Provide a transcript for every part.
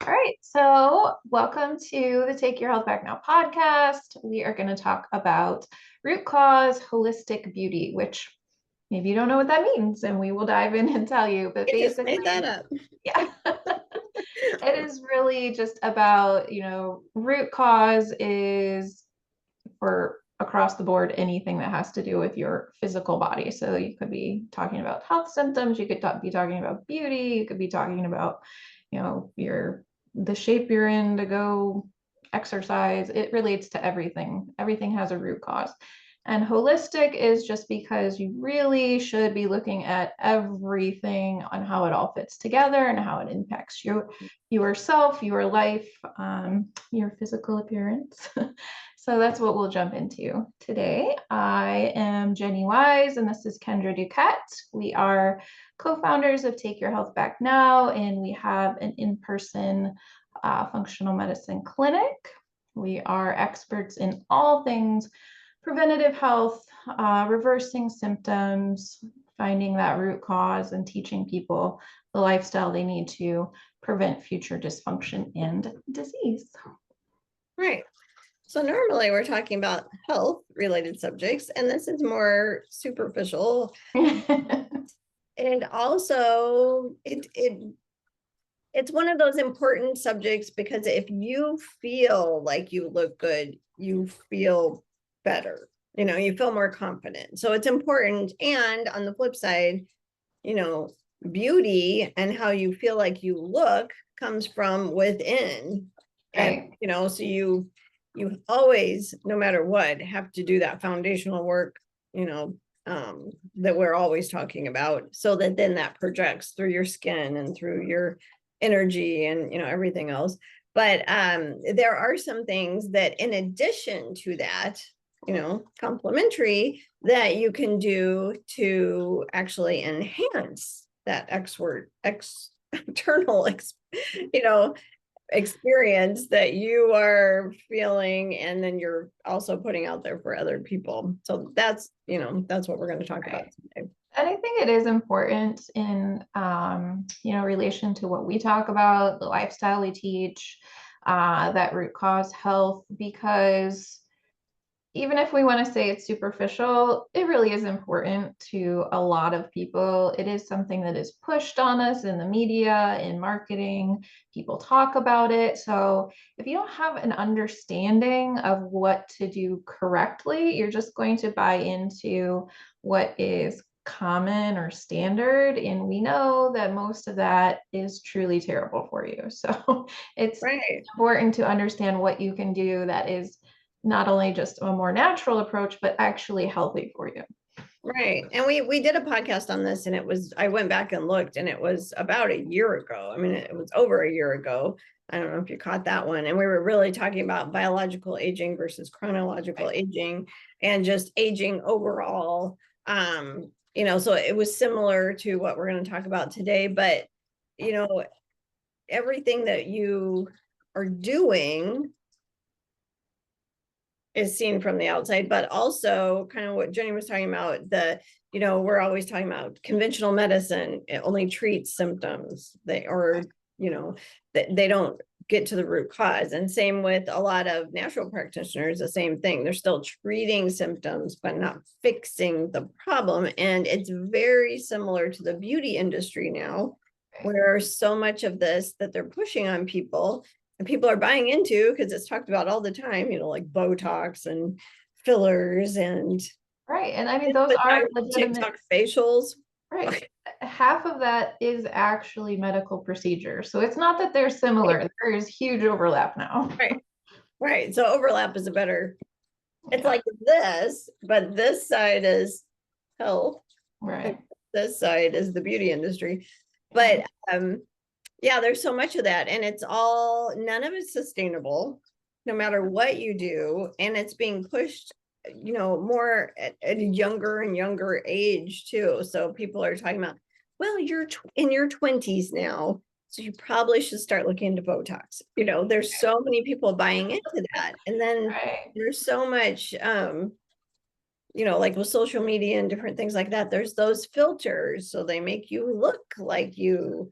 All right, so welcome to the Take Your Health Back Now podcast. We are going to talk about root cause holistic beauty, which maybe you don't know what that means, and we will dive in and tell you. But I just basically, made that up. yeah, it is really just about, root cause is for across the board anything that has to do with your physical body. So you could be talking about health symptoms, you could be talking about beauty, you could be talking about, your the shape you're in to go exercise. It relates to everything. Everything has a root cause. And holistic is just because you really should be looking at everything on how it all fits together and how it impacts yourself, your life, your physical appearance. So that's what we'll jump into today. I am Jenny Wise, and this is Kendra Duquette. We are co-founders of Take Your Health Back Now, and we have an in-person functional medicine clinic. We are experts in all things preventative health, reversing symptoms, finding that root cause, and teaching people the lifestyle they need to prevent future dysfunction and disease. Right. So normally we're talking about health related subjects, and this is more superficial. And also it's one of those important subjects because if you feel like you look good, you feel better. You feel more confident. So it's important. And on the flip side, beauty and how you feel like you look comes from within. And Right. so you always, no matter what, have to do that foundational work, that we're always talking about, so that then that projects through your skin and through your energy and everything else. But there are some things that in addition to that, complementary, that you can do to actually enhance that external experience that you are feeling, and then you're also putting out there for other people. So that's what we're going to talk about today. And I think it is important in, relation to what we talk about, the lifestyle we teach, that root cause health, because even if we want to say it's superficial, it really is important to a lot of people. It is something that is pushed on us in the media, in marketing. People talk about it. So if you don't have an understanding of what to do correctly, you're just going to buy into what is common or standard. And we know that most of that is truly terrible for you. So it's Right. important to understand what you can do that is not only just a more natural approach, but actually healthy for you. Right. And we did a podcast on this, and I went back and looked, and it was about a year ago. I mean, it was over a year ago. I don't know if you caught that one. And we were really talking about biological aging versus chronological aging, and just aging overall. So it was similar to what we're going to talk about today, but everything that you are doing is seen from the outside, but also kind of what Jenny was talking about, we're always talking about conventional medicine. It only treats symptoms. They don't get to the root cause. And same with a lot of natural practitioners, the same thing. They're still treating symptoms, but not fixing the problem. And it's very similar to the beauty industry now, where so much of this that they're pushing on people, and people are buying into, because it's talked about all the time, like Botox and fillers and Right. And I mean, those are legitimate. TikTok facials. Right. Half of that is actually medical procedures. So it's not that they're similar. There is huge overlap now. Right. Right. So overlap is a better, it's Yeah. like this, but this side is health. Right. This side is the beauty industry. But yeah, there's so much of that, and none of it's sustainable, no matter what you do. And it's being pushed, more at a younger and younger age too. So people are talking about, well, you're in your 20s now, so you probably should start looking into Botox. There's so many people buying into that. And then Right. there's so much, like with social media and different things like that, there's those filters. So they make you look like you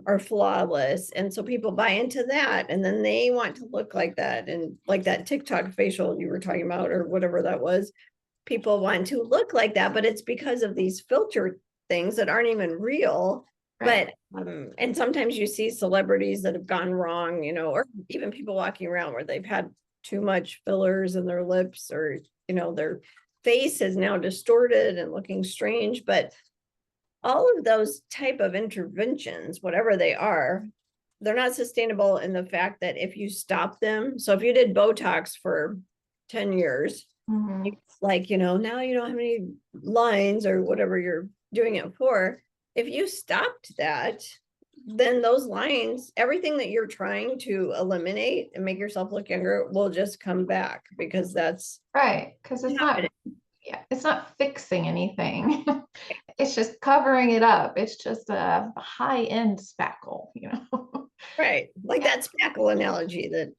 are flawless. And so people buy into that and then they want to look like that. And like that TikTok facial you were talking about, or whatever that was, people want to look like that, but it's because of these filter things that aren't even real. Right. But and sometimes you see celebrities that have gone wrong, or even people walking around where they've had too much fillers in their lips, or their face is now distorted and looking strange. But all of those type of interventions, whatever they are, they're not sustainable in the fact that if you stop them, so if you did Botox for 10 years, Mhm. like, now you don't have any lines or whatever you're doing it for. If you stopped that, then those lines, everything that you're trying to eliminate and make yourself look younger will just come back, because that's Right. Because it's not, happening. yeah, it's not fixing anything. It's just covering it up. It's just a high-end spackle, you know? Right. Like Yeah. that spackle analogy that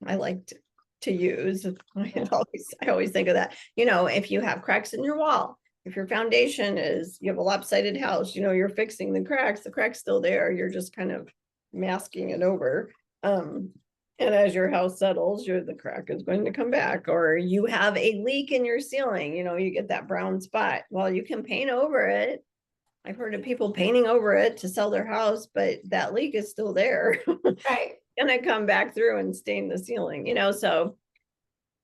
I like to use. Yeah. I always think of that. If you have cracks in your wall, if your foundation is, you have a lopsided house, you're fixing the crack's still there. You're just kind of masking it over. And as your house settles, the crack is going to come back. Or you have a leak in your ceiling, you get that brown spot. Well, you can paint over it. I've heard of people painting over it to sell their house, but that leak is still there. Right. Gonna come back through and stain the ceiling, so.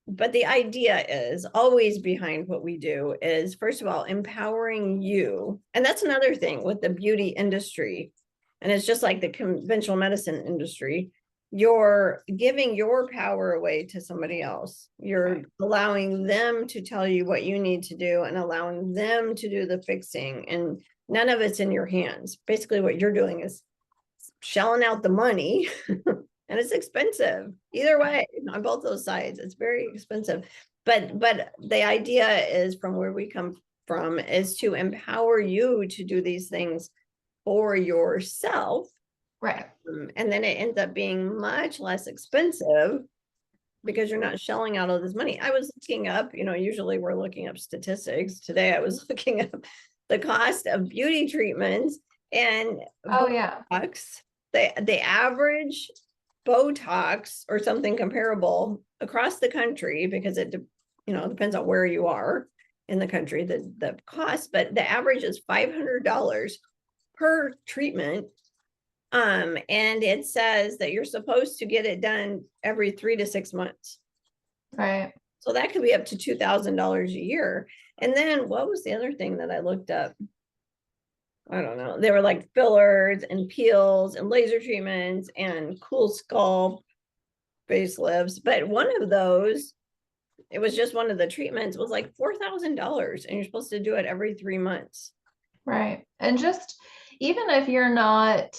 But the idea is always behind what we do is, first of all, empowering you. And that's another thing with the beauty industry. And it's just like the conventional medicine industry. You're giving your power away to somebody else. You're Right. allowing them to tell you what you need to do and allowing them to do the fixing. And none of it's in your hands. Basically, what you're doing is shelling out the money and it's expensive either way on both those sides. It's very expensive. But the idea is, from where we come from, is to empower you to do these things for yourself. Right. And then it ends up being much less expensive because you're not shelling out all this money. I was looking up, usually we're looking up statistics. Today I was looking up the cost of beauty treatments and Oh, yeah. Botox. The average Botox or something comparable across the country, because it depends on where you are in the country, the cost, but the average is $500 per treatment. And it says that you're supposed to get it done every 3 to 6 months. Right. So that could be up to $2,000 a year. And then what was the other thing that I looked up? I don't know. They were like fillers and peels and laser treatments and cool skull facelifts. But one of those, it was just one of the treatments, was like $4,000, and you're supposed to do it every 3 months. Right. And just even if you're not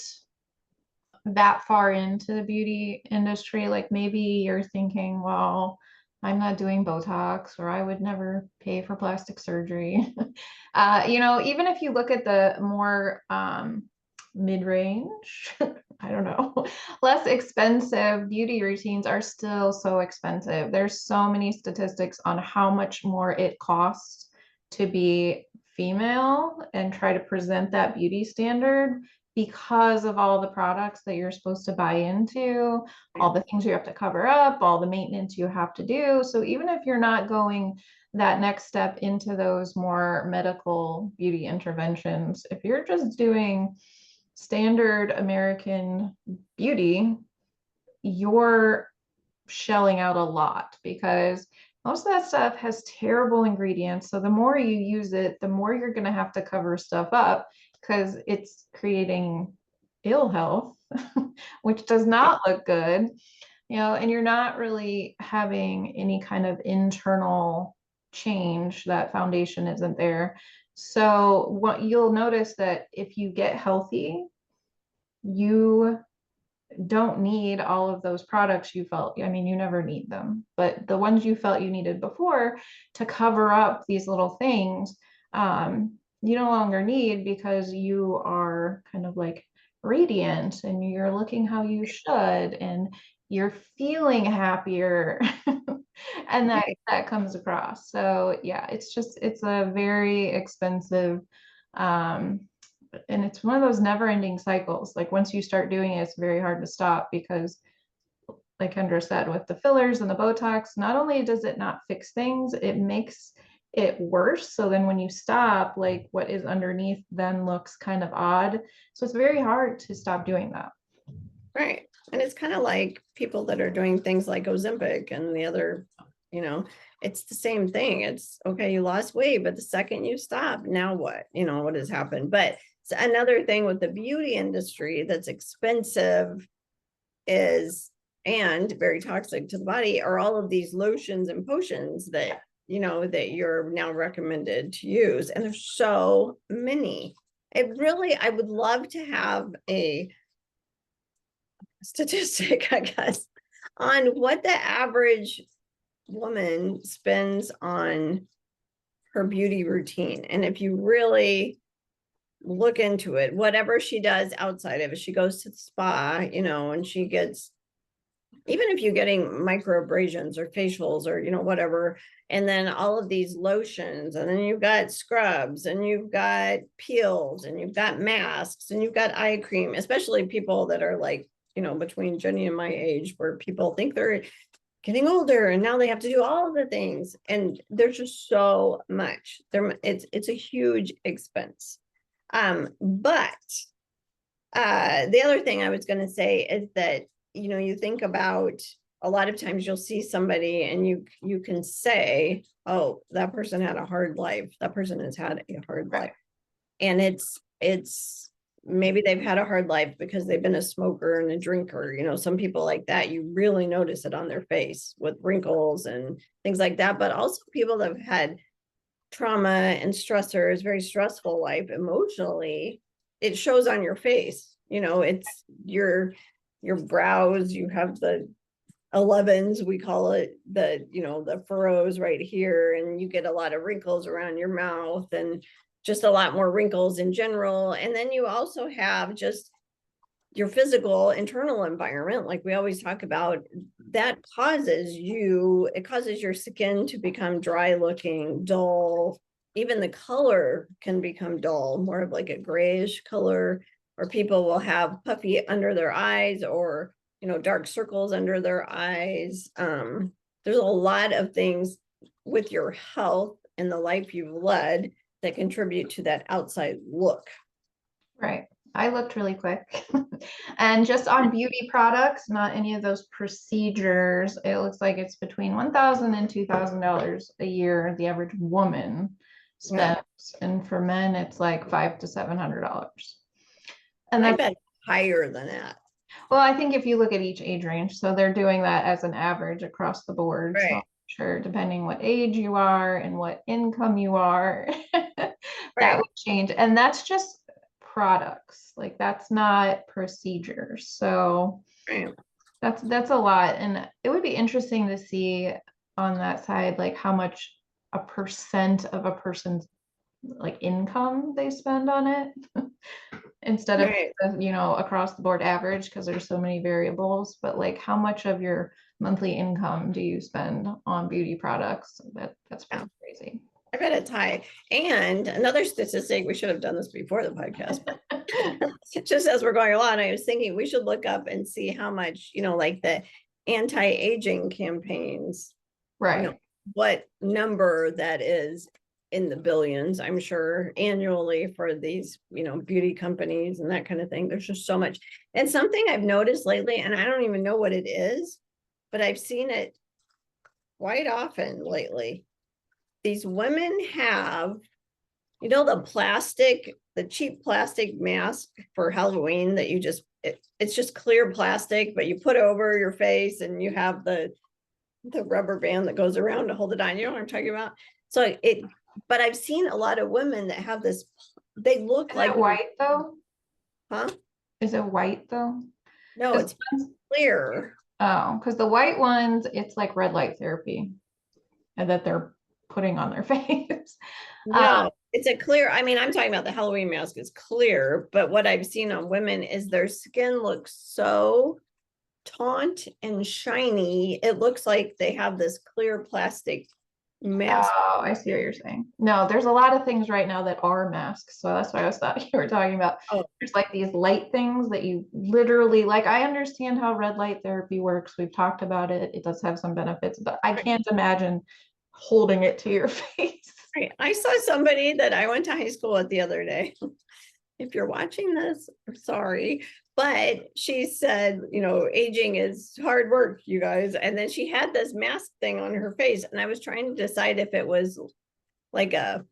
that far into the beauty industry, like maybe you're thinking, well, I'm not doing Botox, or I would never pay for plastic surgery. Even if you look at the more mid-range, I don't know, less expensive beauty routines are still so expensive. There's so many statistics on how much more it costs to be female and try to present that beauty standard, because of all the products that you're supposed to buy into, all the things you have to cover up, all the maintenance you have to do. So even if you're not going that next step into those more medical beauty interventions, if you're just doing standard American beauty, you're shelling out a lot, because most of that stuff has terrible ingredients. So the more you use it, the more you're going to have to cover stuff up, because it's creating ill health, which does not look good, and you're not really having any kind of internal change. That foundation isn't there. So what you'll notice, that if you get healthy, you don't need all of those products you felt, I mean, you never need them, but the ones you felt you needed before to cover up these little things, you no longer need, because you are kind of like radiant and you're looking how you should and you're feeling happier. And that comes across. So yeah, it's a very expensive, um and it's one of those never ending cycles. Like once you start doing it, it's very hard to stop because like Kendra said, with the fillers and the Botox, not only does it not fix things, it makes it worse. So then when you stop, like what is underneath then looks kind of odd. So it's very hard to stop doing that. Right. And it's kind of like people that are doing things like Ozempic and the other, you know, it's the same thing. It's okay, you lost weight, but the second you stop, now what? You know, what has happened? But another thing with the beauty industry that's expensive is, and very toxic to the body, are all of these lotions and potions that, you know, that you're now recommended to use. And there's so many. It really, I would love to have a statistic, I guess, on what the average woman spends on her beauty routine. And if you really look into it, whatever she does outside of it, she goes to the spa, you know, and she gets, even if you're getting microabrasions or facials or, you know, whatever, and then all of these lotions, and then you've got scrubs and you've got peels and you've got masks and you've got eye cream, especially people that are like, you know, between Jenny and my age, where people think they're getting older and now they have to do all of the things. And there's just so much there. It's a huge expense. But the other thing I was going to say is that, you know, you think about, a lot of times you'll see somebody and you can say, oh, that person had a hard life. That person has had a hard life. And it's maybe they've had a hard life because they've been a smoker and a drinker. You know, some people like that, you really notice it on their face with wrinkles and things like that. But also people that have had trauma and stressors, very stressful life emotionally, it shows on your face. You know, it's your brows, you have the 11s, we call it, the, you know, the furrows right here, and you get a lot of wrinkles around your mouth and just a lot more wrinkles in general. And then you also have just your physical internal environment, like we always talk about, that causes your skin to become dry looking, dull. Even the color can become dull, more of like a grayish color, or people will have puffy under their eyes, or, you know, dark circles under their eyes. There's a lot of things with your health and the life you've led that contribute to that outside look. Right. I looked really quick. And just on beauty products, not any of those procedures, it looks like it's between $1,000 and $2,000 a year the average woman spends. Yeah. And for men, it's like $500 to $700. And I bet higher than that. Well, I think if you look at each age range, so they're doing that as an average across the board. Right. So sure, depending what age you are and what income you are, that would change. And that's just products, like that's not procedures. So that's a lot. And it would be interesting to see on that side, like how much a percent of a person's like income they spend on it instead of, you know, across the board average, because there's so many variables. But like how much of your monthly income do you spend on beauty products? That's pretty crazy. I bet it's high. And another statistic, we should have done this before the podcast, but just as we're going along, I was thinking we should look up and see how much, you know, like the anti-aging campaigns, right? You know, what number that is in the billions, I'm sure, annually for these, you know, beauty companies and that kind of thing. There's just so much. And something I've noticed lately, and I don't even know what it is, but I've seen it quite often lately. These women have, you know, the cheap plastic mask for Halloween that you just, it's just clear plastic, but you put over your face and you have the rubber band that goes around to hold it on. You know what I'm talking about? So but I've seen a lot of women that have this, they look Is like it white though? Huh? Is it white though? No, it's clear. Oh, because the white ones, it's like red light therapy and that they're putting on their face. No, it's a clear, I mean, I'm talking about the Halloween mask is clear, but what I've seen on women is their skin looks so taut and shiny. It looks like they have this clear plastic mask. Oh, I see what you're saying. No, there's a lot of things right now that are masks. So that's why I was thought you were talking about. Oh, There's like these light things that you literally like. I understand how red light therapy works. We've talked about it. It does have some benefits, but I right, can't imagine holding it to your face. right. I saw somebody that I went to high school with the other day. If you're watching this, I'm sorry. But she said, aging is hard work, you guys. And then she had this mask thing on her face. And I was trying to decide if it was like a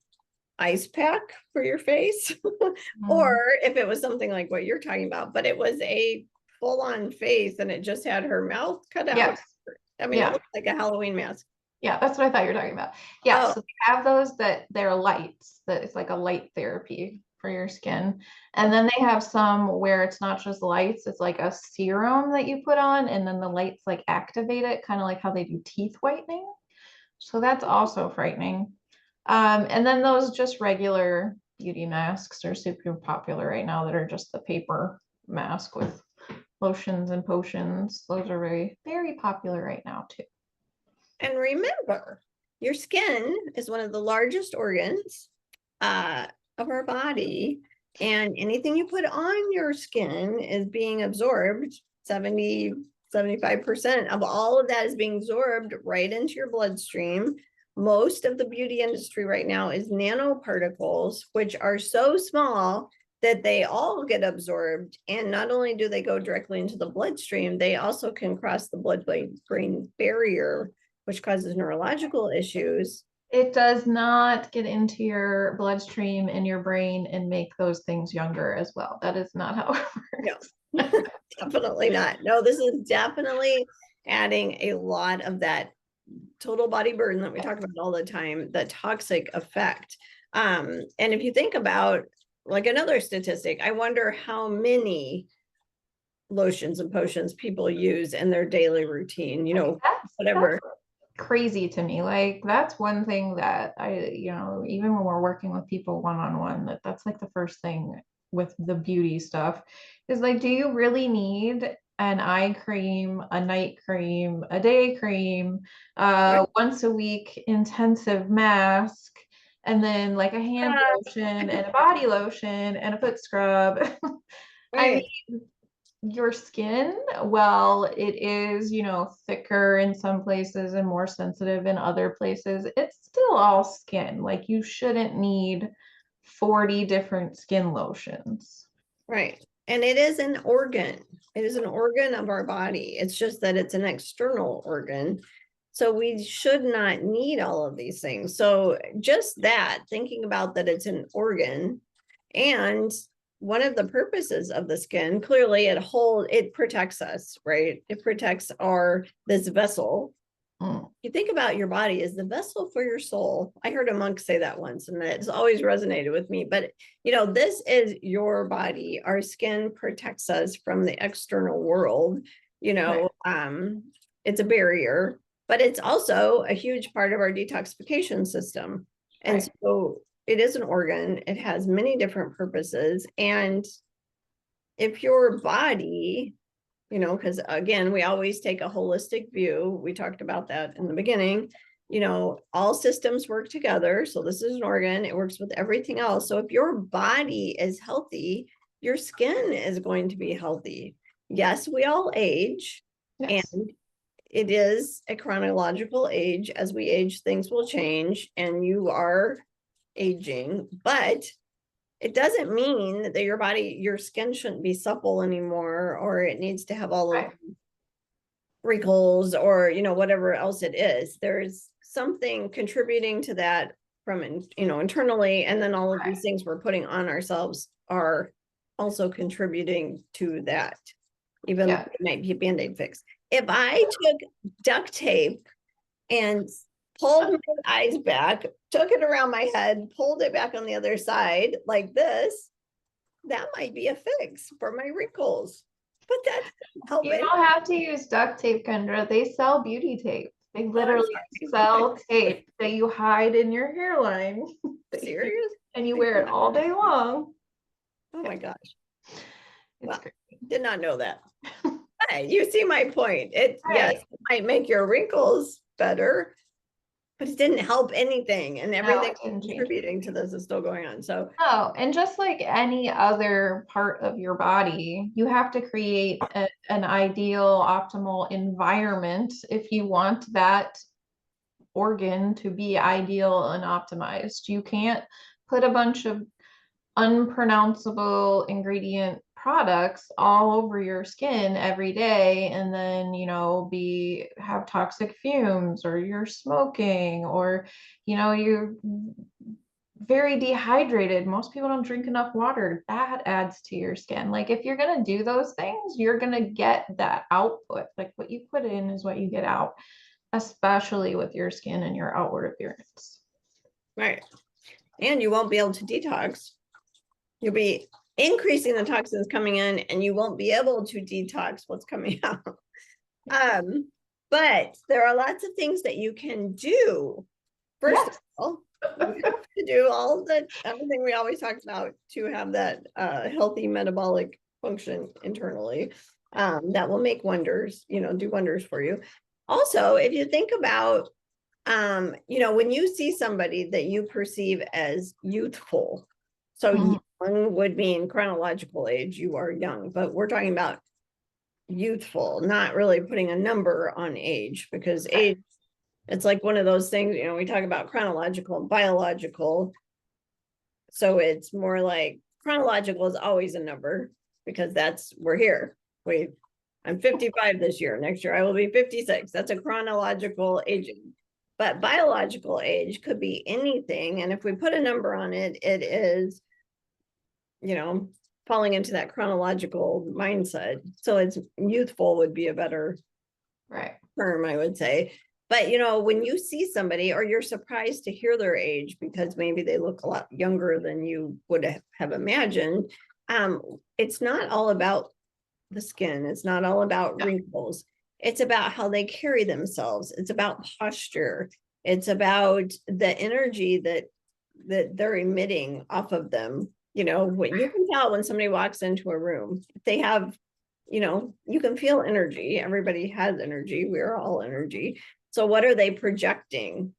ice pack for your face or if it was something like what you're talking about. But it was a full-on face and it just had her mouth cut out. Yes. I mean, it Yeah. looked like a Halloween mask. Yeah, that's what I thought you were talking about. Yeah, Oh, so they have those that they're lights, that it's like a light therapy for your skin. And then they have some where it's not just lights, it's like a serum that you put on, and then the lights like activate it, kind of like how they do teeth whitening. So that's also frightening. And then those just regular beauty masks are super popular right now that are just the paper mask with lotions and potions. Those are very, very popular right now too. and remember, your skin is one of the largest organs of our body. And anything you put on your skin is being absorbed 75% of all of that is being absorbed right into your bloodstream. Most of the beauty industry right now is nanoparticles, which are so small that they all get absorbed. And not only do they go directly into the bloodstream, they also can cross the blood-brain barrier, which causes neurological issues. It does not get into your bloodstream and your brain and make those things younger as well. That is not how it No, works. definitely not. No, this is definitely adding a lot of that total body burden that we talk about all the time, the toxic effect. And if you think about like another statistic, I wonder how many lotions and potions people use in their daily routine, whatever. That's crazy to me. Like that's one thing that even when we're working with people one-on-one, that's like the first thing with the beauty stuff is like, do you really need an eye cream, a night cream, a day cream, Right. once a week intensive mask, and then like a hand lotion and a body lotion and a foot scrub? I Right. your skin, well, it is, thicker in some places and more sensitive in other places. It's still all skin. Like you shouldn't need 40 different skin lotions. Right. And it is an organ. It is an organ of our body. It's just that it's an external organ. So we should not need all of these things. So just that, thinking about that it's an organ, and one of the purposes of the skin, clearly it protects us, right? It protects this vessel. Mm. You think about your body as the vessel for your soul. I heard a monk say that once, and it's always resonated with me. But this is your body. Our skin protects us from the external world. Right. It's a barrier, but it's also a huge part of our detoxification system. And Right. so it is an organ. It has many different purposes. And if your body, because again, we always take a holistic view. We talked about that in the beginning. All systems work together. So this is an organ, it works with everything else. So if your body is healthy, your skin is going to be healthy. Yes, we all age, and Yes. it is a chronological age. As we age, things will change, and you are aging, but it doesn't mean that your skin shouldn't be supple anymore, or it needs to have all of Right. wrinkles, or whatever else it is. There's something contributing to that from internally, and then all of these things we're putting on ourselves are also contributing to that, even though Yeah. it might be a band-aid fix. If I took duct tape and pulled my eyes back, took it around my head, pulled it back on the other side like this, that might be a fix for my wrinkles. But that's You helping. don't have to use duct tape, Kendra. They sell beauty tape. They Oh, I'm literally sorry. sell tape that you hide in your hairline Serious? and you wear it all day long. Oh my gosh. It's Well, great. did not know that. Hey, you see my point. Yes, Right. it might make your wrinkles better, but it didn't help anything, and No, everything it didn't change contributing to anything. this is still going on. So Oh, and just like any other part of your body, you have to create an ideal, optimal environment if you want that organ to be ideal and optimized. You can't put a bunch of unpronounceable ingredient products all over your skin every day and then be have toxic fumes, or you're smoking, or you're very dehydrated. Most people don't drink enough water. That adds to your skin. Like if you're going to do those things, you're going to get that output. Like what you put in is what you get out, especially with your skin and your outward appearance. right, and you won't be able to detox. You'll be increasing the toxins coming in, and you won't be able to detox what's coming out. But there are lots of things that you can do. First of Yes. all, you have to do all the everything we always talked about to have that healthy metabolic function internally. That will make wonders, do wonders for you. Also, if you think about, when you see somebody that you perceive as youthful, so Mhm. young would mean chronological age, you are young, but we're talking about youthful, not really putting a number on age, because age, it's like one of those things, we talk about chronological and biological. So it's more like chronological is always a number, because we're here. I'm 55 this year. Next year I will be 56. That's a chronological aging. But biological age could be anything. And if we put a number on it, it is, falling into that chronological mindset. So it's youthful would be a better Right. term, I would say. But when you see somebody, or you're surprised to hear their age because maybe they look a lot younger than you would have imagined, it's not all about the skin. It's not all about wrinkles. It's about how they carry themselves. It's about posture. It's about the energy that they're emitting off of them. What you can tell when somebody walks into a room, they have, you can feel energy. Everybody has energy. We're all energy. So what are they projecting?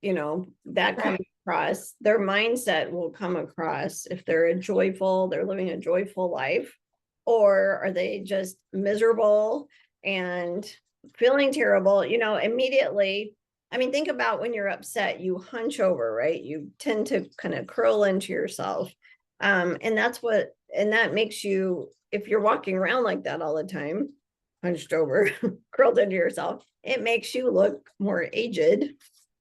That comes Right. across. Their mindset will come across if they're they're living a joyful life, or are they just miserable and feeling terrible, immediately. I mean, think about when you're upset, you hunch over, right? You tend to kind of curl into yourself. And that makes you, if you're walking around like that all the time, hunched over, curled into yourself, it makes you look more aged,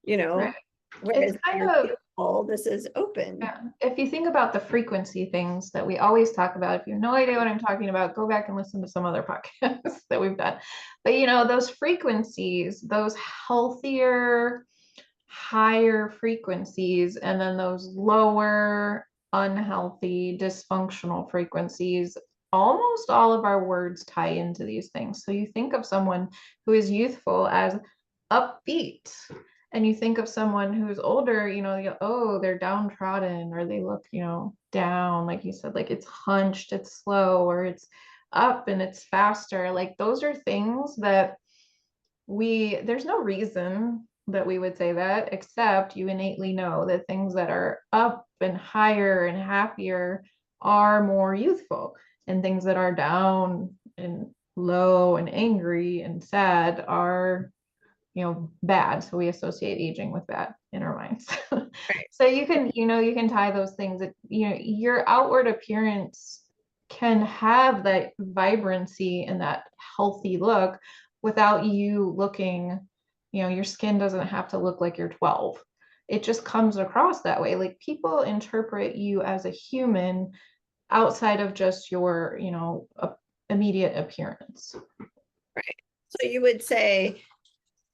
Right. whereas It's if kind you're of, beautiful, this is open. yeah. If you think about the frequency things that we always talk about, if you have no idea what I'm talking about, go back and listen to some other podcasts that we've done. But those frequencies, those healthier, higher frequencies, and then those lower, unhealthy, dysfunctional frequencies, almost all of our words tie into these things. So you think of someone who is youthful as upbeat, and you think of someone who's older, oh, they're downtrodden, or they look, down, like you said, like it's hunched, it's slow, or it's up and it's faster. Like those are things that there's no reason that we would say that, except you innately know that things that are up and higher and happier are more youthful, and things that are down and low and angry and sad are bad. So we associate aging with that in our minds. Right. So you can tie those things that your outward appearance can have that vibrancy and that healthy look without you looking, your skin doesn't have to look like you're 12. It just comes across that way. Like people interpret you as a human outside of just your immediate appearance. Right. So you would say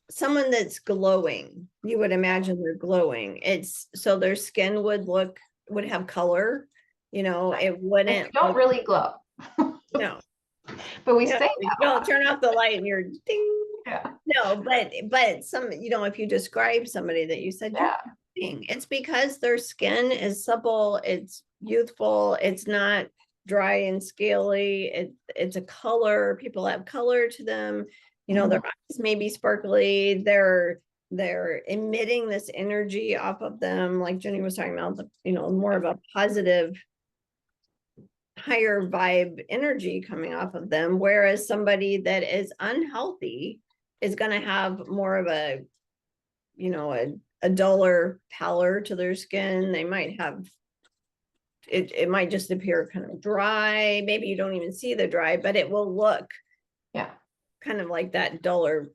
someone that's glowing, you would imagine they're glowing. It's so their skin would have color, it Like wouldn't you don't look, really glow, no, but we no, say you that a don't lot. turn off the light and you're ding. Yeah. No, but some, if you describe somebody that you said you're Yeah. glowing, it's because their skin is supple, it's youthful, it's not dry and scaly. It's a color. People have color to them. Their Mhm. eyes may be sparkly. They're they're emitting this energy off of them, like Jenny was talking about, more of a positive, higher vibe energy coming off of them, whereas somebody that is unhealthy is going to have more of a, a duller pallor to their skin. They might have it might just appear kind of dry. Maybe you don't even see the dry, but it will look kind of like that duller.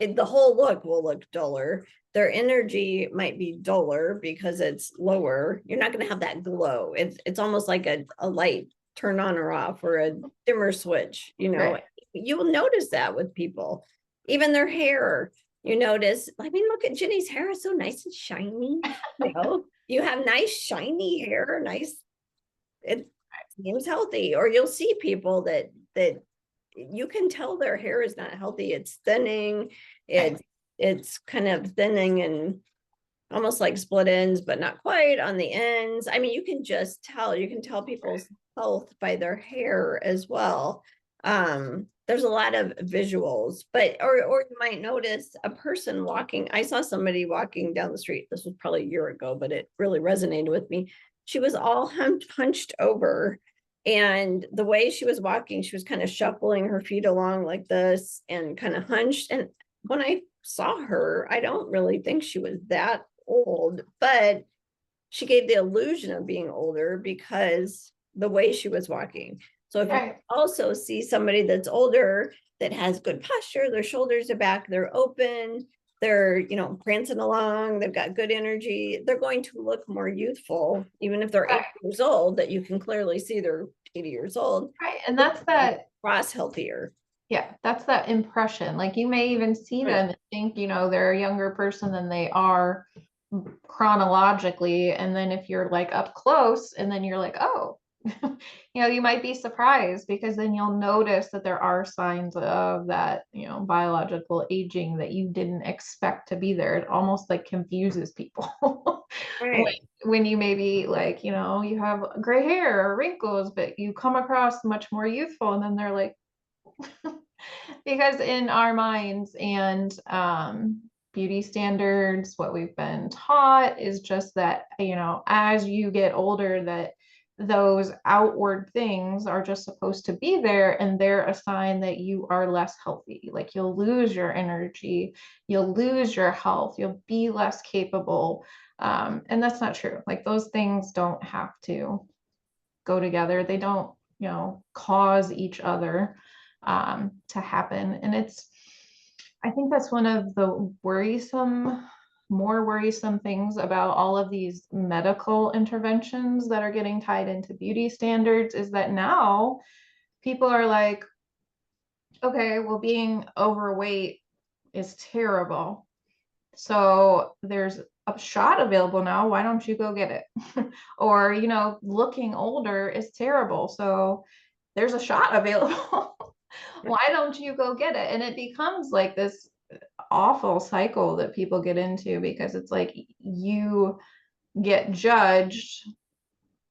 The whole look will look duller. Their energy might be duller because it's lower. You're not going to have that glow. It's almost like a light turn on or off, or a dimmer switch. Right. You will notice that with people, even their hair. You notice, I mean, look at Jenny's hair is so nice and shiny. You have nice shiny hair, it seems healthy. Or you'll see people that you can tell their hair is not healthy. It's thinning. It's kind of thinning and almost like split ends, but not quite on the ends. I mean, you can just tell. You can tell people's health by their hair as well. There's a lot of visuals, but or you might notice a person walking. I saw somebody walking down the street. This was probably a year ago, but it really resonated with me. She was all hunched over, and the way she was walking, she was kind of shuffling her feet along like this and kind of hunched. And when I saw her, I don't really think she was that old, but she gave the illusion of being older because the way she was walking. So if you also see somebody that's older that has good posture, their shoulders are back, they're open, they're, prancing along, they've got good energy, they're going to look more youthful, even if they're 80 years old, that you can clearly see they're 80 years old. Right. And that's that cross healthier. Yeah, that's that impression. Like you may even see them and think, they're a younger person than they are chronologically. And then if you're like up close and then you're like, oh, you might be surprised, because then you'll notice that there are signs of that, biological aging that you didn't expect to be there. It almost like confuses people. Right. When you maybe like, you have gray hair or wrinkles, but you come across much more youthful, and then they're like, because in our minds and beauty standards, what we've been taught is just that, as you get older, that those outward things are just supposed to be there, and they're a sign that you are less healthy. Like you'll lose your energy, you'll lose your health, you'll be less capable. And that's not true. Like those things don't have to go together. They don't, cause each other to happen. And I think that's one of the more worrisome things about all of these medical interventions that are getting tied into beauty standards, is that now people are like, okay, well, being overweight is terrible. So there's a shot available now. Why don't you go get it? Or, looking older is terrible. So there's a shot available. Why don't you go get it? And it becomes like this awful cycle that people get into, because it's like you get judged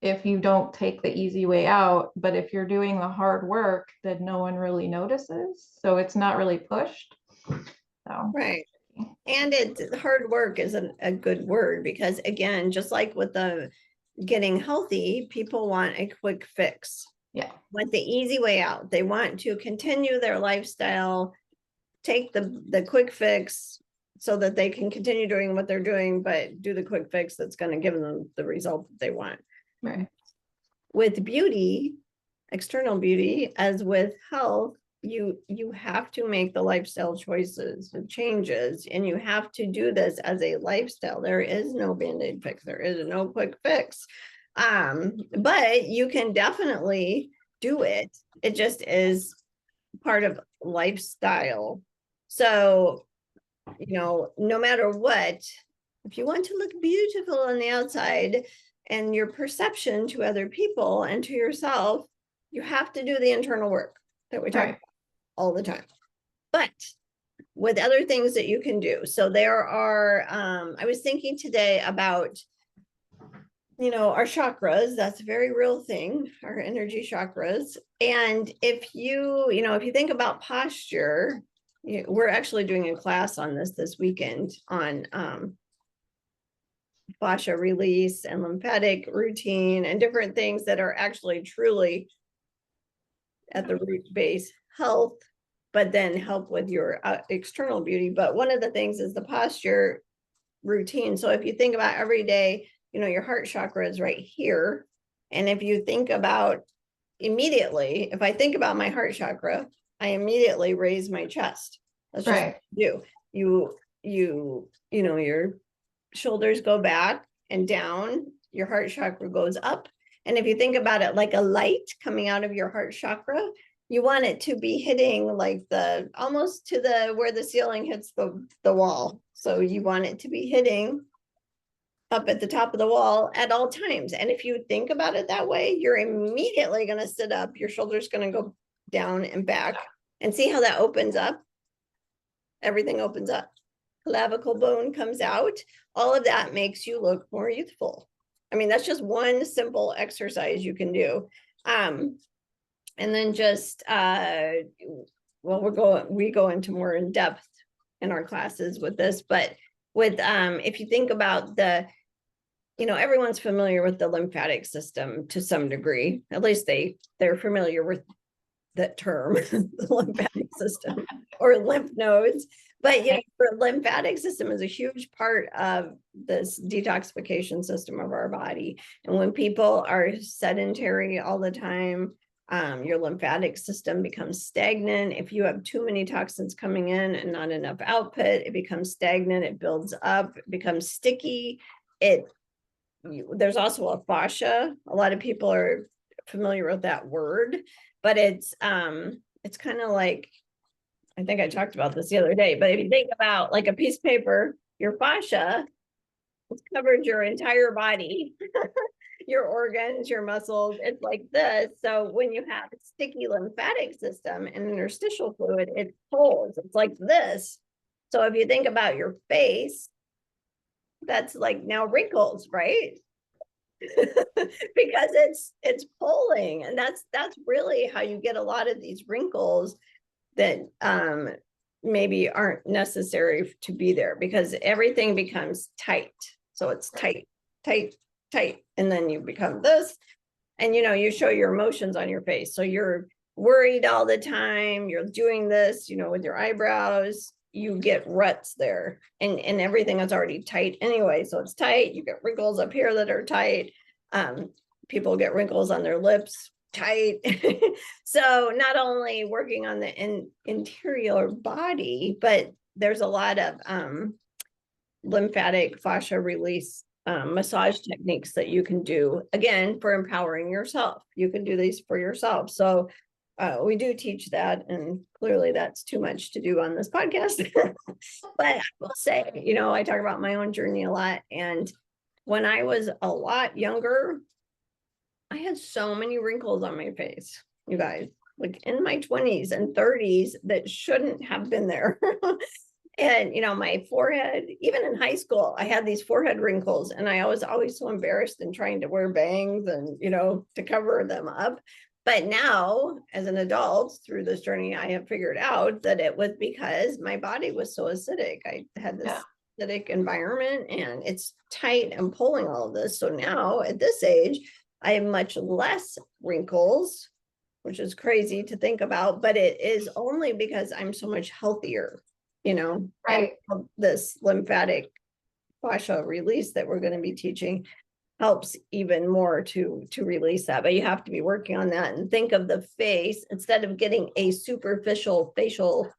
if you don't take the easy way out. But if you're doing the hard work, then no one really notices. So it's not really pushed. So. Right. And hard work is a good word, because again, just like with the getting healthy, people want a quick fix. Yeah. Want the easy way out. They want to continue their lifestyle, take the quick fix so that they can continue doing what they're doing, but do the quick fix that's going to give them the result that they want. Right. With beauty, external beauty, as with health, you have to make the lifestyle choices and changes, and you have to do this as a lifestyle. There is no band-aid fix. There is no quick fix. But you can definitely do it. It just is part of lifestyle. So, no matter what, if you want to look beautiful on the outside and your perception to other people and to yourself, you have to do the internal work that we talk about all the time. But with other things that you can do. So there are, I was thinking today about, our chakras. That's a very real thing, our energy chakras. And if you think about posture, we're actually doing a class on this weekend on fascia release and lymphatic routine and different things that are actually truly at the root base health, but then help with your external beauty. But one of the things is the posture routine. So if you think about every day, your heart chakra is right here. And if you think about immediately, if I think about my heart chakra, I immediately raise my chest. That's just Right. what you do. Your shoulders go back and down, your heart chakra goes up. And if you think about it like a light coming out of your heart chakra, you want it to be hitting like almost to where the ceiling hits the wall. So you want it to be hitting up at the top of the wall at all times. And if you think about it that way, you're immediately going to sit up, your shoulders going to go down and back, and see how that opens up. Everything opens up. Clavicle bone comes out. All of that makes you look more youthful. I mean, that's just one simple exercise you can do. And then just, we go into more in depth in our classes with this, but if you think about everyone's familiar with the lymphatic system to some degree, at least they're familiar with that term, the lymphatic system or lymph nodes. But the lymphatic system is a huge part of this detoxification system of our body. And when people are sedentary all the time, your lymphatic system becomes stagnant. If you have too many toxins coming in and not enough output, it becomes stagnant, it builds up, it becomes sticky. There's also a fascia. A lot of people are familiar with that word, but it's kind of like, I think I talked about this the other day, but if you think about like a piece of paper, your fascia has covered your entire body, your organs, your muscles, it's like this. So when you have a sticky lymphatic system and interstitial fluid, it pulls, it's like this. So if you think about your face, that's like now wrinkles, right? Because it's pulling, and that's really how you get a lot of these wrinkles that maybe aren't necessary to be there, because everything becomes tight. So it's tight, and then you become this, and you show your emotions on your face. So you're worried all the time, you're doing this, with your eyebrows, you get ruts there, and everything is already tight anyway. So it's tight, you get wrinkles up here that are tight. People get wrinkles on their lips, tight. So not only working on the interior body, but there's a lot of lymphatic fascia release massage techniques that you can do, again, for empowering yourself. You can do these for yourself. So we do teach that, and clearly that's too much to do on this podcast. But I will say, I talk about my own journey a lot. And when I was a lot younger, I had so many wrinkles on my face, you guys, like in my 20s and 30s that shouldn't have been there. And, my forehead, even in high school, I had these forehead wrinkles, and I was always so embarrassed and trying to wear bangs and, to cover them up. But now, as an adult, through this journey, I have figured out that it was because my body was so acidic. I had this acidic environment, and it's tight and pulling all of this. So now at this age, I have much less wrinkles, which is crazy to think about, but it is only because I'm so much healthier, Right. And this lymphatic fascia release that we're going to be teaching helps even more to release that. But you have to be working on that, and think of the face instead of getting a superficial facial,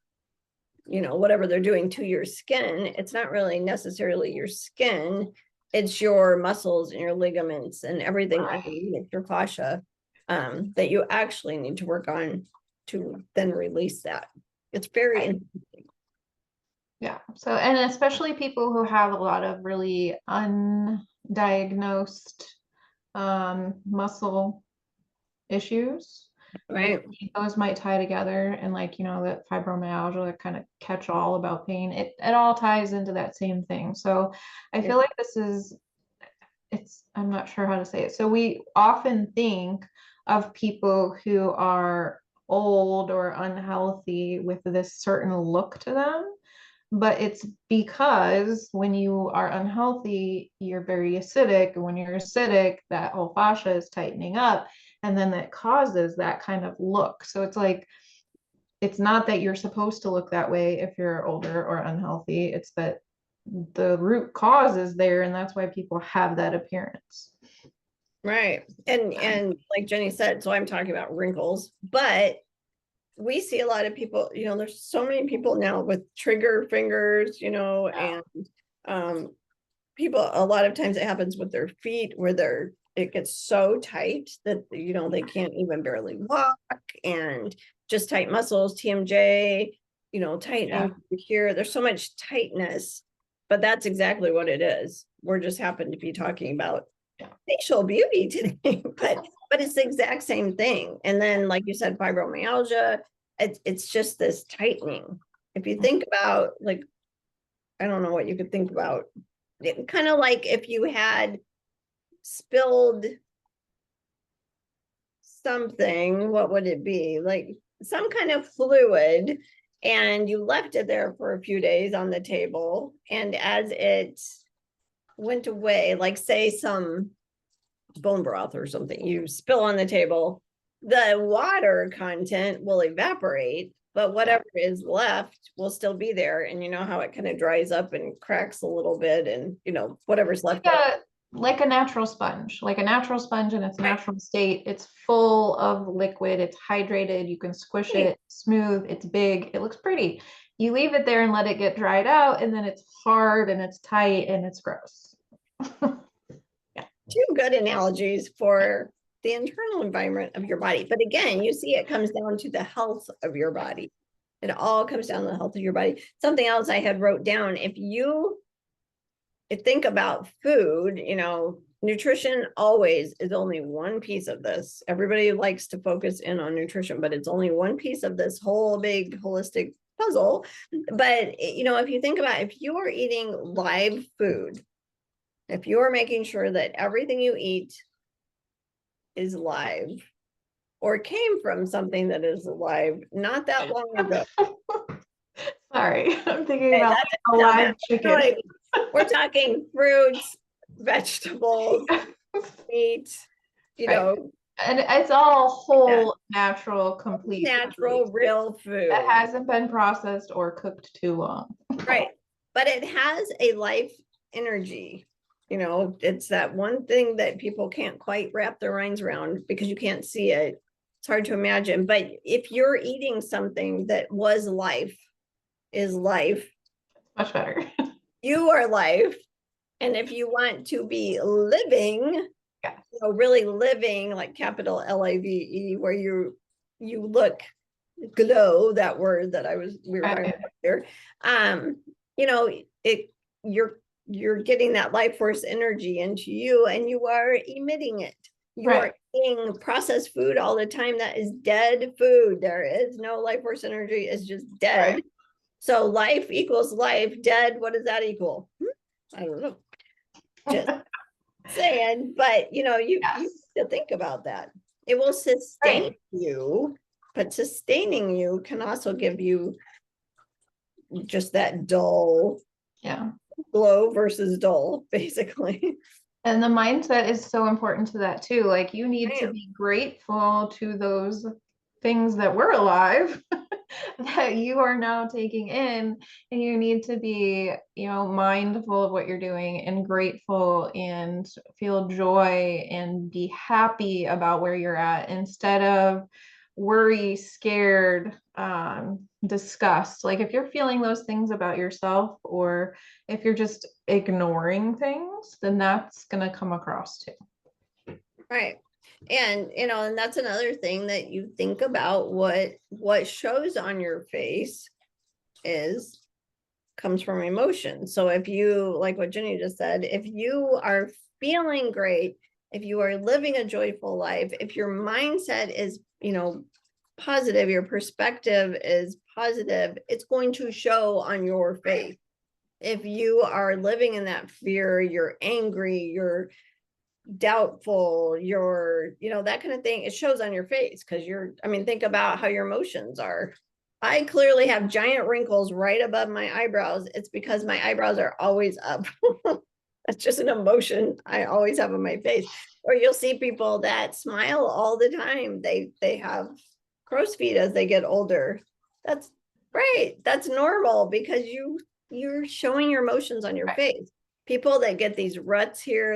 whatever they're doing to your skin. It's not really necessarily your skin, it's your muscles and your ligaments and everything underneath your fascia that you actually need to work on to then release that. It's very interesting. Yeah. So, and especially people who have a lot of really undiagnosed muscle issues. Right. Those might tie together, and that fibromyalgia, that kind of catch all about pain. It all ties into that same thing. So I feel like I'm not sure how to say it. So we often think of people who are old or unhealthy with this certain look to them. But it's because when you are unhealthy, you're very acidic. And when you're acidic, that whole fascia is tightening up. And then that causes that kind of look. So it's like, it's not that you're supposed to look that way if you're older or unhealthy. It's that the root cause is there. And that's why people have that appearance. Right. And like Jenny said, so I'm talking about wrinkles, but we see a lot of people, there's so many people now with trigger fingers, Yeah. and people, a lot of times it happens with their feet where it gets so tight that, they can't even barely walk, and just tight muscles, TMJ, tightening here. There's so much tightness, but that's exactly what it is. We're just happen to be talking about facial beauty today, but it's the exact same thing. And then, like you said, fibromyalgia, it's just this tightening. If you think about, like, I don't know what you could think about, kind of like if you had spilled something, what would it be? Like some kind of fluid, and you left it there for a few days on the table, and as it went away, like say some bone broth or something you spill on the table, the water content will evaporate, but whatever is left will still be there. And you know how it kind of dries up and cracks a little bit, and whatever's left. Like a natural sponge, like a natural sponge in its natural state. It's full of liquid, it's hydrated, you can squish it, smooth, it's big, it looks pretty. You leave it there and let it get dried out, and then it's hard and it's tight and it's gross. Two good analogies for the internal environment of your body. But again, you see, it comes down to the health of your body. It all comes down to the health of your body. Something else I had wrote down, if you think about food, nutrition always is only one piece of this. Everybody likes to focus in on nutrition, but it's only one piece of this whole big holistic puzzle. But, if you think about, if you are eating live food, if you are making sure that everything you eat is live or came from something that is alive not that long ago. Sorry, I'm thinking about a live chicken. We're talking fruits, vegetables, meat, and it's all whole, natural, complete, natural, real food that hasn't been processed or cooked too long. Right. But it has a life energy. It's that one thing that people can't quite wrap their minds around because you can't see it. It's hard to imagine. But if you're eating something that was life, is life, much better. You are life. And if you want to be living, really living, like capital LIVE, where you look, glow, that word that we were talking about here, you're getting that life force energy into you, and you are emitting it. You are eating processed food all the time. That is dead food. There is no life force energy. It's just dead. So life equals life. Dead, what does that equal? I don't know. Just saying, but you have to think about that. It will sustain you, but sustaining you can also give you just that dull, glow versus dull, basically. And the mindset is so important to that too. Like, you need to be grateful to those things that were alive that you are now taking in, and you need to be, mindful of what you're doing and grateful and feel joy and be happy about where you're at, instead of worry, scared, disgust. Like, if you're feeling those things about yourself, or if you're just ignoring things, then that's going to come across too. Right. And and that's another thing that you think about, what shows on your face comes from emotion. So if you, like what Jenny just said, if you are feeling great, if you are living a joyful life, if your mindset is, positive, your perspective is positive, it's going to show on your face. If you are living in that fear, you're angry, you're doubtful, you're, that kind of thing, it shows on your face because think about how your emotions are. I clearly have giant wrinkles right above my eyebrows. It's because my eyebrows are always up. That's just an emotion I always have on my face. Or you'll see people that smile all the time. They have crow's feet as they get older. That's great. That's normal because you're showing your emotions on your face. People that get these ruts here,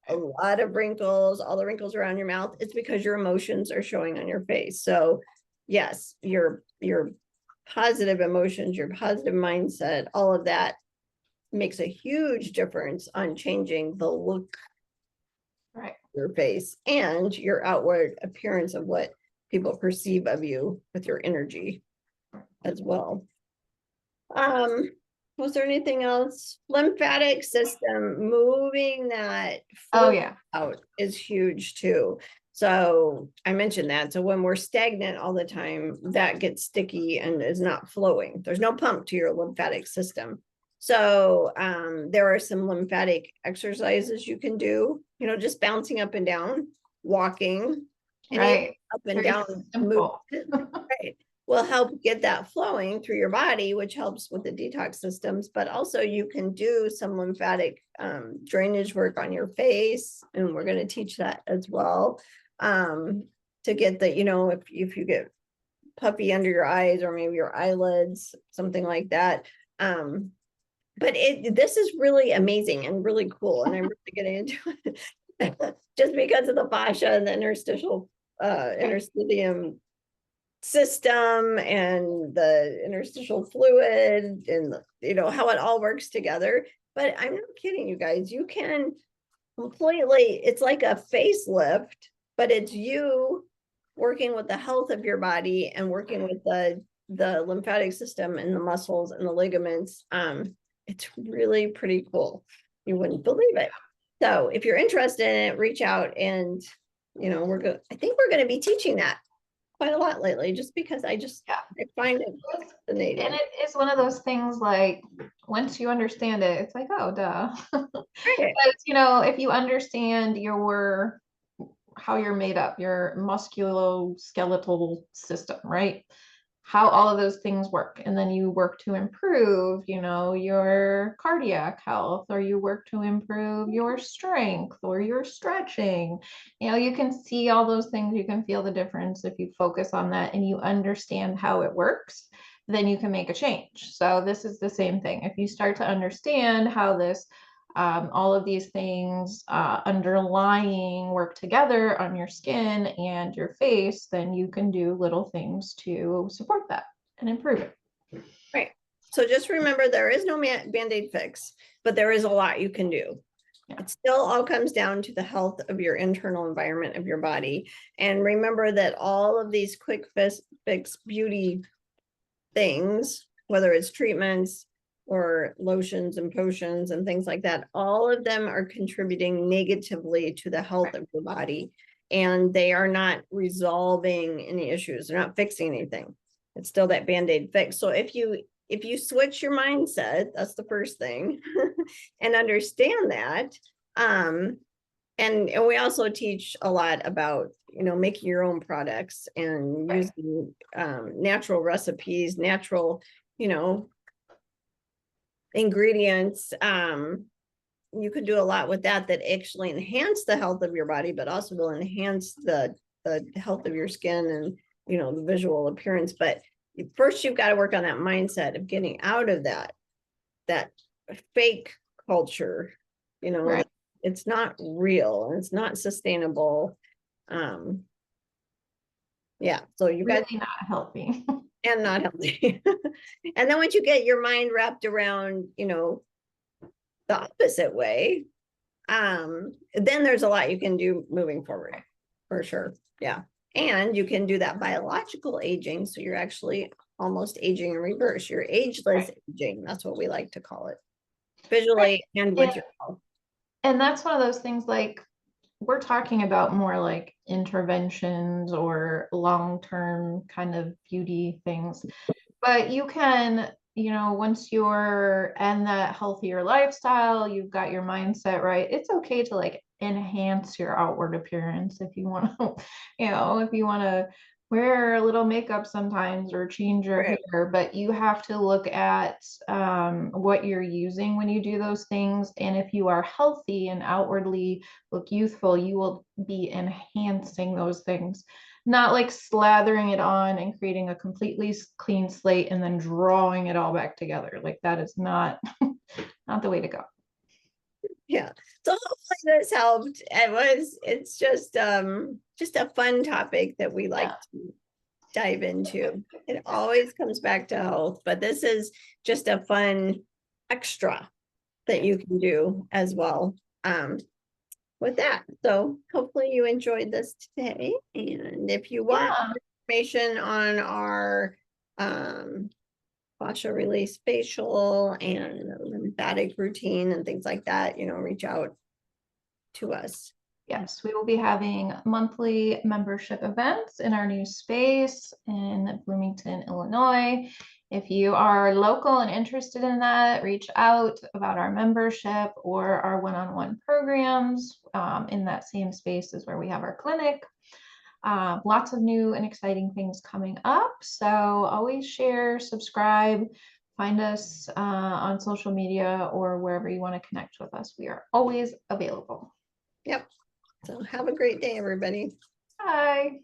a lot of wrinkles, all the wrinkles around your mouth, it's because your emotions are showing on your face. So yes, your positive emotions, your positive mindset, all of that makes a huge difference on changing the look Right. of your face and your outward appearance of what people perceive of you with your energy as well. Was there anything else? Lymphatic system, moving that Oh fluid yeah. out is huge too. So I mentioned that. So when we're stagnant all the time, that gets sticky and is not flowing. There's no pump to your lymphatic system. So there are some lymphatic exercises you can do, just bouncing up and down, walking, Right. up and Very down simple. right, will help get that flowing through your body, which helps with the detox systems. But also you can do some lymphatic drainage work on your face, and we're going to teach that as well, to get the, if you get puffy under your eyes or maybe your eyelids, something like that. But this is really amazing and really cool, and I'm really getting into it just because of the fascia and the interstitium system and the interstitial fluid and how it all works together. But I'm not kidding you guys, you can completely, it's like a facelift, but it's you working with the health of your body and working with the lymphatic system and the muscles and the ligaments. It's really pretty cool. You wouldn't believe it. So if you're interested in it, reach out, and I think we're going to be teaching that quite a lot lately, just because I find it fascinating. And it is one of those things, like, once you understand it, it's like, oh, duh. Right. But, if you understand how you're made up, your musculoskeletal system, right? How all of those things work. And then you work to improve, your cardiac health, or you work to improve your strength or your stretching. You can see all those things, you can feel the difference if you focus on that and you understand how it works, then you can make a change. So this is the same thing. If you start to understand how all of these things underlying work together on your skin and your face, then you can do little things to support that and improve it. Right. So just remember, there is no band-aid fix, but there is a lot you can do. Yeah. It still all comes down to the health of your internal environment of your body. And remember that all of these quick fix beauty things, whether it's treatments or lotions and potions and things like that, all of them are contributing negatively to the health of your body, and they are not resolving any issues. They're not fixing anything. It's still that band-aid fix. So if you switch your mindset, that's the first thing, and understand that, and we also teach a lot about making your own products and using natural recipes, natural ingredients. You could do a lot with that actually enhance the health of your body, but also will enhance the health of your skin and the visual appearance. But first you've got to work on that mindset of getting out of that fake culture, Right. It's not real and it's not sustainable. Yeah, so you really got not healthy. and not healthy. And then once you get your mind wrapped around the opposite way, then there's a lot you can do moving forward, for sure. Yeah. And you can do that biological aging, so you're actually almost aging in reverse. You're ageless aging, that's what we like to call it, visually and with your health. And that's one of those things, like, we're talking about more like interventions or long-term kind of beauty things, but you can once you're in that healthier lifestyle, you've got your mindset right, it's okay to like enhance your outward appearance if you want to, if you want to wear a little makeup sometimes or change your Right. hair, but you have to look at what you're using when you do those things. And if you are healthy and outwardly look youthful, you will be enhancing those things, not like slathering it on and creating a completely clean slate and then drawing it all back together. Like that is not not the way to go. Yeah. So hopefully this helped. It's just a fun topic that we like Yeah. to dive into. It always comes back to health, but this is just a fun extra that you can do as well. With that. So hopefully you enjoyed this today. And if you want Yeah. information on our fascia release facial and lymphatic routine and things like that, reach out to us. Yes, we will be having monthly membership events in our new space in Bloomington, Illinois. If you are local and interested in that, reach out about our membership or our one-on-one programs in that same space is where we have our clinic. Lots of new and exciting things coming up. So always share, subscribe, find us on social media or wherever you want to connect with us. We are always available. Yep. So have a great day, everybody. Bye.